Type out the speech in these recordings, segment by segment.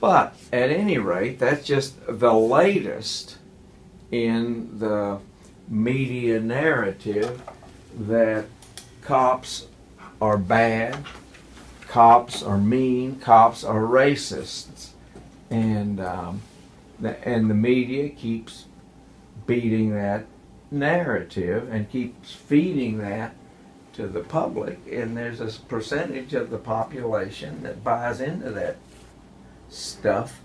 But at any rate, that's just the latest in the media narrative that cops are bad, cops are mean, cops are racists, and the media keeps beating that narrative and keeps feeding that to the public, and there's a percentage of the population that buys into that stuff,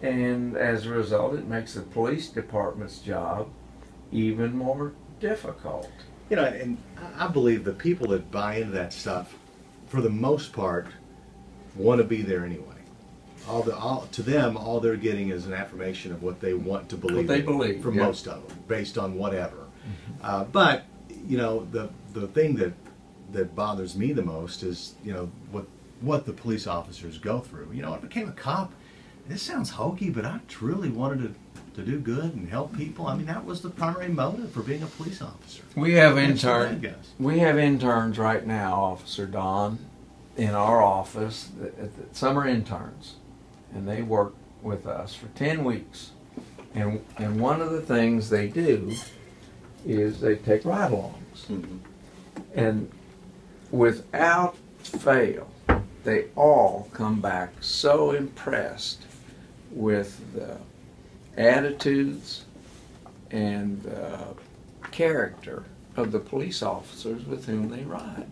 and as a result it makes the police department's job even more difficult. You know, and I believe the people that buy into that stuff, for the most part, want to be there anyway. To them, all they're getting is an affirmation of what they want to believe. What they believe, for yeah. most of them, based on whatever. But you know, the thing that bothers me the most is, you know, what the police officers go through. You know, when I became a cop, this sounds hokey, but I truly wanted to do good and help people. I mean, that was the primary motive for being a police officer. We have interns right now, Officer Don, in our office. Some are interns, and they work with us for 10 weeks. And one of the things they do is they take ride-alongs. Mm-hmm. And without fail, they all come back so impressed with the attitudes and the character of the police officers with whom they ride.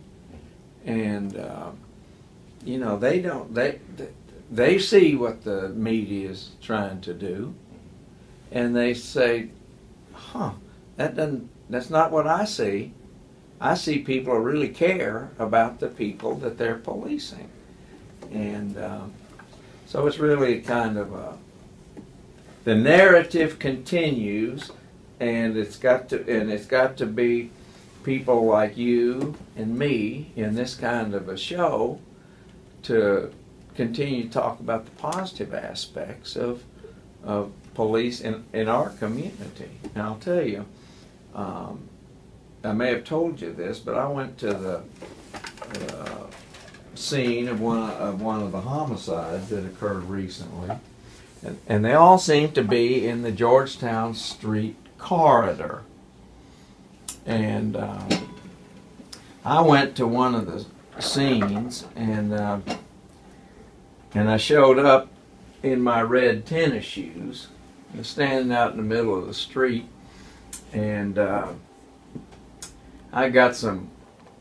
And you know, they see what the media is trying to do, and they say, huh, that's not what I see. I see people who really care about the people that they're policing. And so it's really kind of the narrative continues, and it's got to be people like you and me in this kind of a show to continue to talk about the positive aspects of police in our community. And I'll tell you, I may have told you this, but I went to the scene of one of the homicides that occurred recently, and they all seem to be in the Georgetown Street corridor. And I went to one of the scenes, and I showed up in my red tennis shoes, and standing out in the middle of the street, and I got some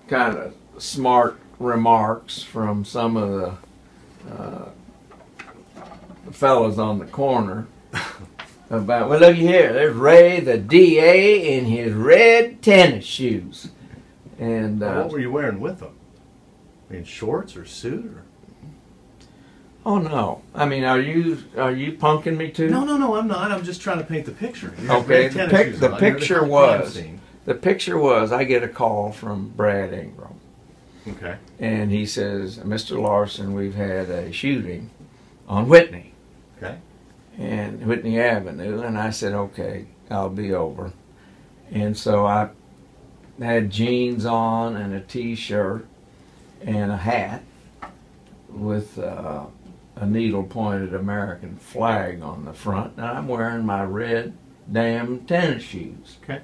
kind of smart remarks from some of the fellas on the corner about, well, looky here, there's Ray, the DA, in his red tennis shoes. And what were you wearing with them? I mean, shorts or suit or? Oh no! I mean, are you punking me too? No, I'm not. I'm just trying to paint the picture. Okay, the picture was I get a call from Brad Ingram. Okay. And he says, Mr. Larson, we've had a shooting on Whitney. Okay. And Whitney Avenue, and I said, okay, I'll be over. And so I had jeans on and a t-shirt and a hat with a needle-pointed American flag on the front, and I'm wearing my red damn tennis shoes. Okay.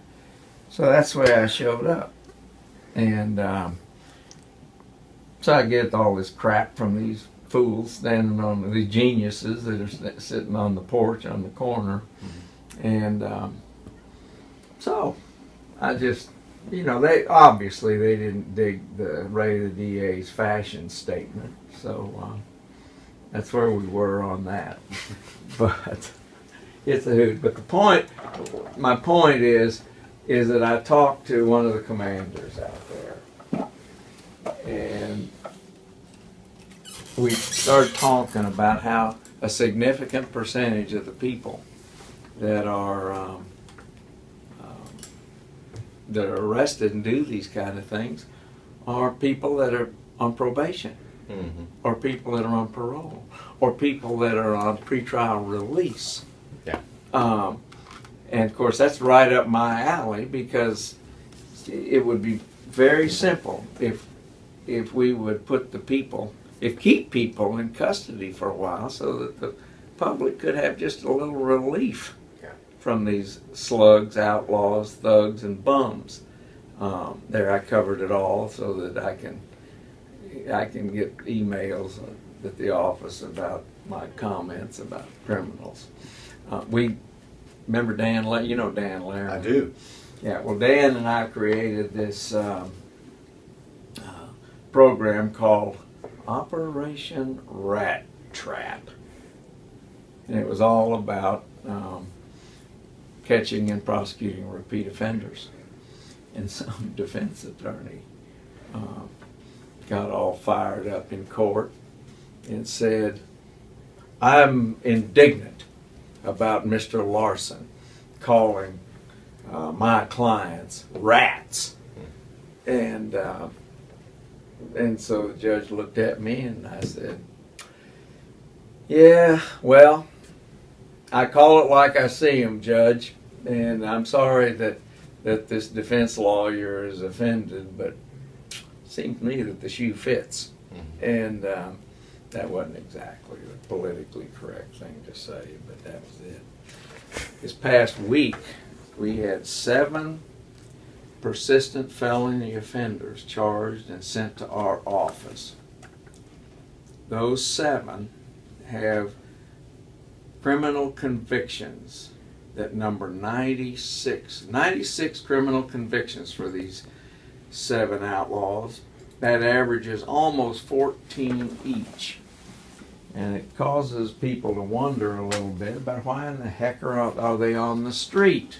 So that's the way I showed up. And so I get all this crap from these fools standing on, these geniuses that are sitting on the porch on the corner. Mm-hmm. And so I just, you know, they didn't dig the Ray the DA's fashion statement. So that's where we were on that. But it's a hoot. But my point is that I talked to one of the commanders out there, and we started talking about how a significant percentage of the people that are arrested and do these kind of things are people that are on probation, mm-hmm. or people that are on parole, or people that are on pretrial release. Yeah. And of course, that's right up my alley, because it would be very simple if we would put the people, if keep people in custody for a while so that the public could have just a little relief from these slugs, outlaws, thugs, and bums. There I covered it all so that I can get emails at the office about my comments about criminals. We remember Dan, you know Dan Laramie? I do. Yeah, well, Dan and I created this program called Operation Rat Trap. And it was all about catching and prosecuting repeat offenders. And some defense attorney got all fired up in court and said, "I'm indignant about Mr. Larson calling my clients rats." And so the judge looked at me and I said, "Yeah, well, I call it like I see them, Judge, and I'm sorry that this defense lawyer is offended, but it seems to me that the shoe fits." And that wasn't exactly the politically correct thing to say, but that was it. This past week, we had 7 persistent felony offenders charged and sent to our office. Those 7 have criminal convictions that number 96. 96 criminal convictions for these 7 outlaws. That averages almost 14 each. And it causes people to wonder a little bit about why in the heck are they on the street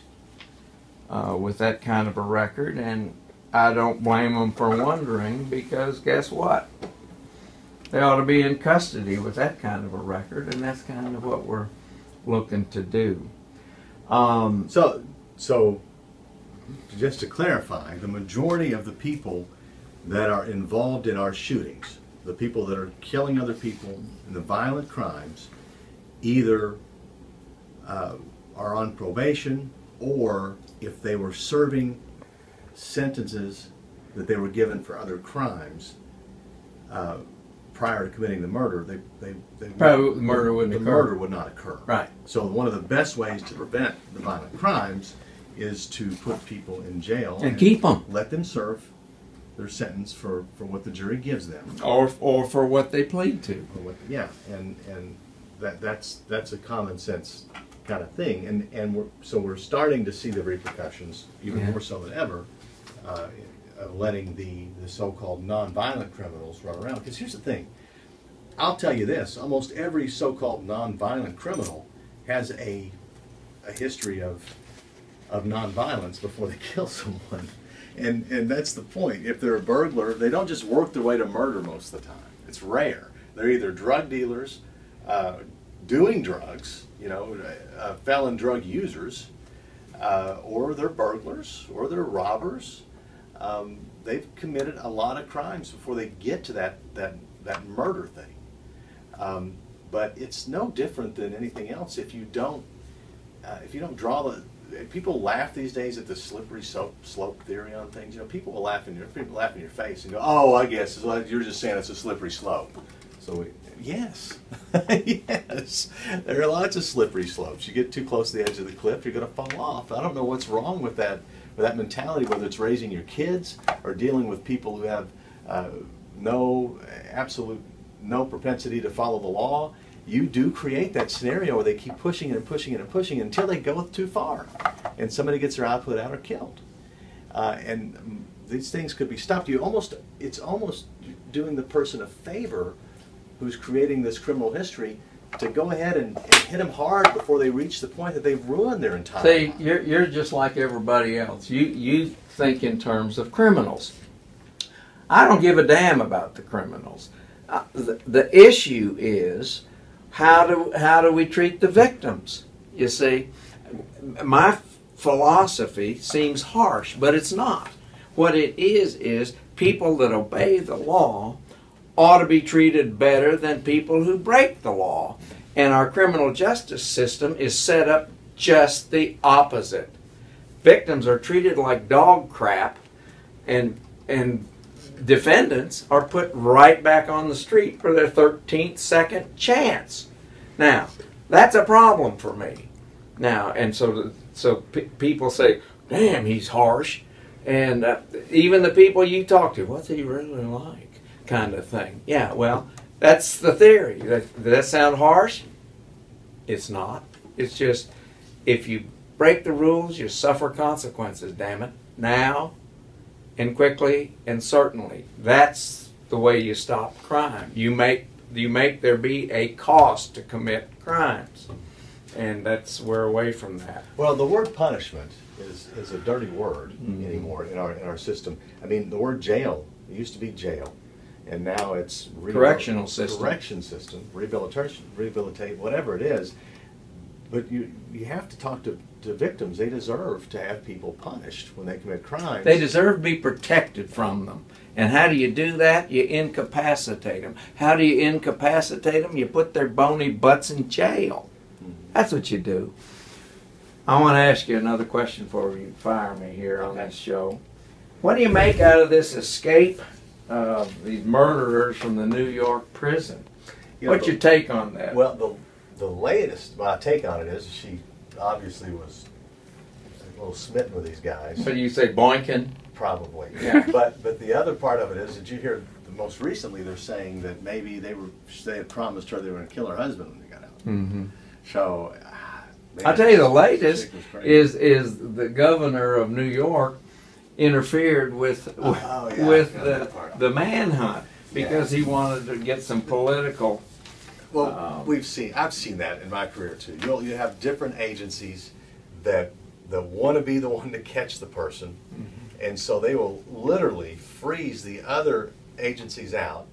with that kind of a record. And I don't blame them for wondering, because guess what? They ought to be in custody with that kind of a record, and that's kind of what we're looking to do. So just to clarify, the majority of the people that are involved in our shootings, the people that are killing other people in the violent crimes, either are on probation, or if they were serving sentences that they were given for other crimes prior to committing the murder, the murder would not occur. Right. So one of the best ways to prevent the violent crimes is to put people in jail and keep them. Let them serve their sentence for what the jury gives them, or for what they plead to. And that's a common sense kind of thing, and we're starting to see the repercussions even more so than ever of letting the so-called nonviolent criminals run around. Because here's the thing, I'll tell you this: almost every so-called nonviolent criminal has a history of nonviolence before they kill someone. And that's the point. If they're a burglar, they don't just work their way to murder most of the time. It's rare. They're either drug dealers, doing drugs, felon drug users, or they're burglars, or they're robbers. They've committed a lot of crimes before they get to that murder thing. But it's no different than anything else. If you don't draw the people laugh these days at the slippery slope theory on things. People will laugh in your face and go, "Oh, I guess you're just saying it's a slippery slope." So yes, yes, there are lots of slippery slopes. You get too close to the edge of the cliff, you're going to fall off. I don't know what's wrong with that mentality, whether it's raising your kids or dealing with people who have no propensity to follow the law. You do create that scenario where they keep pushing it and pushing it and pushing it until they go too far, and somebody gets their output out or killed. And these things could be stopped. It's almost doing the person a favor who's creating this criminal history to go ahead and hit them hard before they reach the point that they've ruined their entire life. See, you're just like everybody else. You think in terms of criminals. I don't give a damn about the criminals. The issue is, how do we treat the victims? You see, my philosophy seems harsh, but it's not. What it is people that obey the law ought to be treated better than people who break the law. And our criminal justice system is set up just the opposite. Victims are treated like dog crap, and defendants are put right back on the street for their 13th second chance. Now, that's a problem for me. Now, and so people say, damn, he's harsh. And even the people you talk to, what's he really like? Kind of thing. Yeah, well, that's the theory. Does that sound harsh? It's not. It's just, if you break the rules, you suffer consequences, damn it. Now, and quickly, and certainly. That's the way you stop crime. You make there be a cost to commit crimes. And that's, we're away from that. Well, the word punishment is a dirty word anymore in our system. I mean, the word jail, it used to be jail, and now it's correctional system. Correction system, rehabilitate, whatever it is. But you have to talk to victims. They deserve to have people punished when they commit crimes. They deserve to be protected from them. And how do you do that? You incapacitate them. How do you incapacitate them? You put their bony butts in jail. That's what you do. I want to ask you another question before you fire me here on this show. What do you make out of this escape of these murderers from the New York prison? What's your take on that? Well, the latest, my take on it is she obviously was a little smitten with these guys. So you say boinking? Probably. Yeah. But the other part of it is, did you hear most recently they're saying that maybe they had promised her they were going to kill her husband when they got out. Mm-hmm. So, man, I'll tell you, the latest is the governor of New York interfered with the manhunt because he wanted to get some political. Well, I've seen that in my career too. You have different agencies that want to be the one to catch the person, and so they will literally freeze the other agencies out.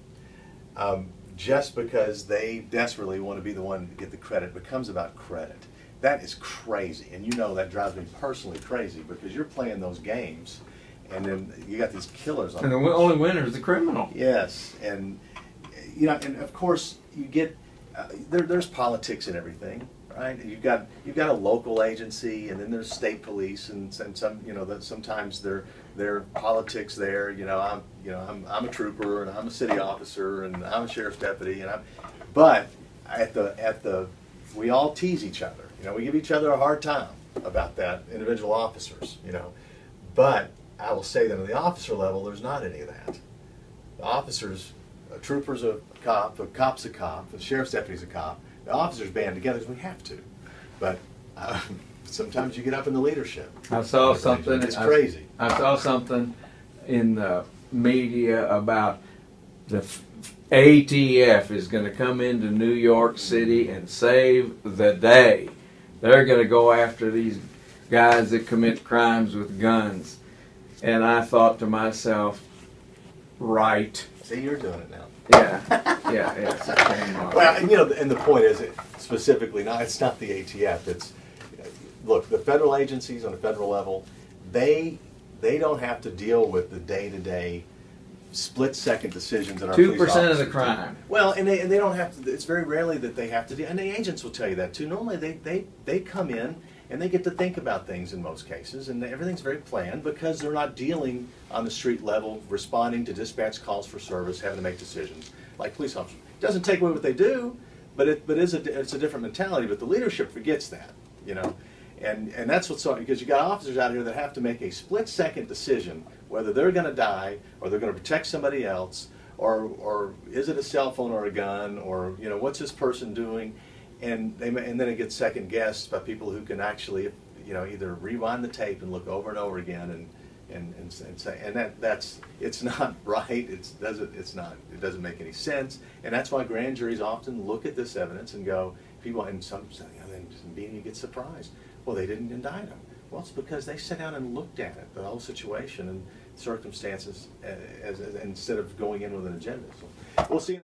Just because they desperately want to be the one to get the credit. It becomes about credit. That is crazy, and you know that drives me personally crazy because you're playing those games, and then you got these killers on. And the only winner is the criminal. Yes, and you know, and of course you get there's politics in everything, right? You've got a local agency, and then there's state police, and some that sometimes there are politics there. I'm a trooper, and I'm a city officer, and I'm a sheriff's deputy, but we all tease each other. We give each other a hard time about that, individual officers. But I will say that on the officer level, there's not any of that. The officers, a trooper's a cop, a cop's a cop, the sheriff's deputy's a cop. The officers band together because we have to, but. Sometimes you get up in the leadership. I saw something. It's crazy. I saw something in the media about the ATF is going to come into New York City and save the day. They're going to go after these guys that commit crimes with guns. And I thought to myself, right. See, you're doing it now. Yeah. Well, and the point is, specifically, it's not the ATF. It's look, the federal agencies on the federal level, they don't have to deal with the day-to-day split-second decisions that our 2% of the crime. Well, and they don't have to. It's very rarely that they have to do. And the agents will tell you that too. Normally, they come in and they get to think about things in most cases, and everything's very planned because they're not dealing on the street level, responding to dispatch calls for service, having to make decisions like police officers. It doesn't take away what they do, but it's a different mentality. But the leadership forgets that, And that's what's so, because you got officers out here that have to make a split-second decision whether they're going to die or they're going to protect somebody else, or is it a cell phone or a gun, or what's this person doing, and then it gets second guessed by people who can actually either rewind the tape and look over and over again and say, and that's it's not right. It doesn't make any sense, and that's why grand juries often look at this evidence and go, people, and some then you get surprised. Well, they didn't indict him. Well, it's because they sat down and looked at it, the whole situation and circumstances, instead of going in with an agenda. So we'll see.